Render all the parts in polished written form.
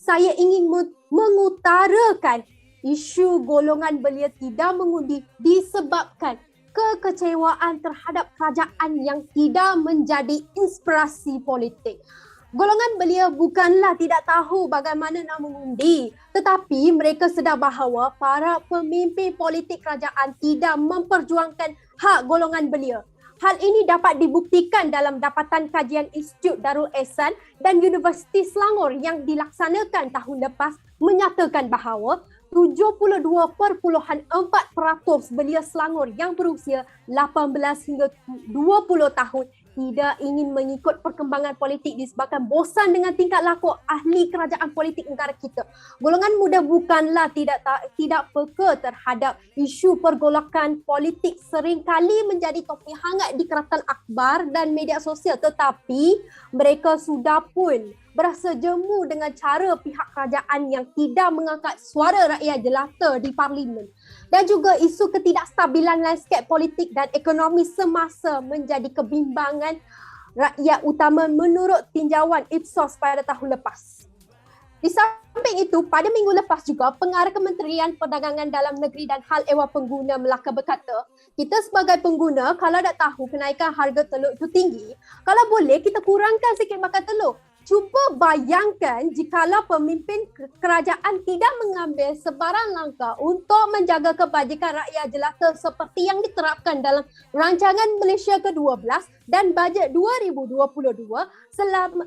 saya ingin mengutarakan isu golongan belia tidak mengundi disebabkan kekecewaan terhadap kerajaan yang tidak menjadi inspirasi politik. Golongan belia bukanlah tidak tahu bagaimana nak mengundi, tetapi mereka sedar bahawa para pemimpin politik kerajaan tidak memperjuangkan hak golongan belia. Hal ini dapat dibuktikan dalam dapatan kajian Institut Darul Ehsan dan Universiti Selangor yang dilaksanakan tahun lepas menyatakan bahawa 72.4% belia Selangor yang berusia 18 hingga 20 tahun tidak ingin mengikut perkembangan politik disebabkan bosan dengan tingkah laku ahli kerajaan politik negara kita. Golongan muda bukanlah tidak peka terhadap isu pergolakan politik seringkali menjadi topik hangat di keratan akhbar dan media sosial, tetapi mereka sudah pun berasa jemu dengan cara pihak kerajaan yang tidak mengangkat suara rakyat jelata di parlimen. Dan juga isu ketidakstabilan landscape politik dan ekonomi semasa menjadi kebimbangan rakyat utama menurut tinjauan Ipsos pada tahun lepas. Di samping itu, pada minggu lepas juga, Pengarah Kementerian Perdagangan Dalam Negeri dan Hal Ehwal Pengguna Melaka berkata, kita sebagai pengguna kalau tak tahu kenaikan harga telur itu tinggi, kalau boleh kita kurangkan sikit makan telur. Cuba bayangkan jikalau pemimpin kerajaan tidak mengambil sebarang langkah untuk menjaga kebajikan rakyat jelata seperti yang diterapkan dalam Rancangan Malaysia ke-12 dan Bajet 2022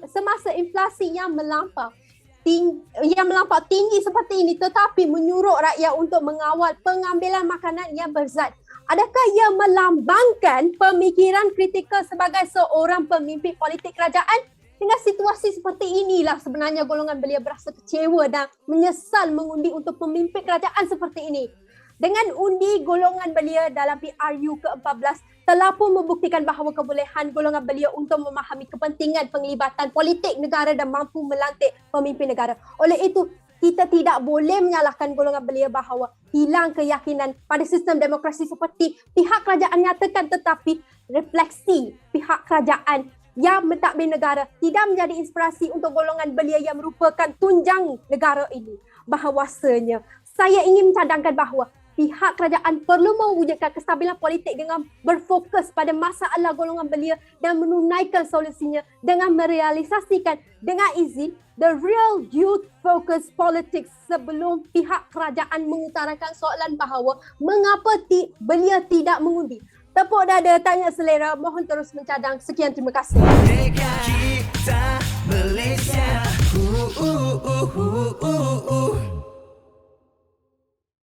semasa inflasi yang melampau tinggi seperti ini, tetapi menyuruh rakyat untuk mengawal pengambilan makanan yang berzat. Adakah ia melambangkan pemikiran kritikal sebagai seorang pemimpin politik kerajaan? Dengan situasi seperti inilah sebenarnya golongan belia berasa kecewa dan menyesal mengundi untuk pemimpin kerajaan seperti ini. Dengan undi golongan belia dalam PRU ke-14 telah pun membuktikan bahawa kebolehan golongan belia untuk memahami kepentingan penglibatan politik negara dan mampu melantik pemimpin negara. Oleh itu, kita tidak boleh menyalahkan golongan belia bahawa hilang keyakinan pada sistem demokrasi seperti pihak kerajaan nyatakan, tetapi refleksi pihak kerajaan yang mentadbir negara tidak menjadi inspirasi untuk golongan belia yang merupakan tunjang negara ini. Bahawasanya, saya ingin mencadangkan bahawa pihak kerajaan perlu mewujudkan kestabilan politik dengan berfokus pada masalah golongan belia dan menunaikan solusinya dengan merealisasikan dengan izin the real youth focus politics sebelum pihak kerajaan mengutarakan soalan bahawa mengapa belia tidak mengundi. Tepuk dada, tanya selera, mohon terus mencadang. Sekian, terima kasih. Kita Malaysia.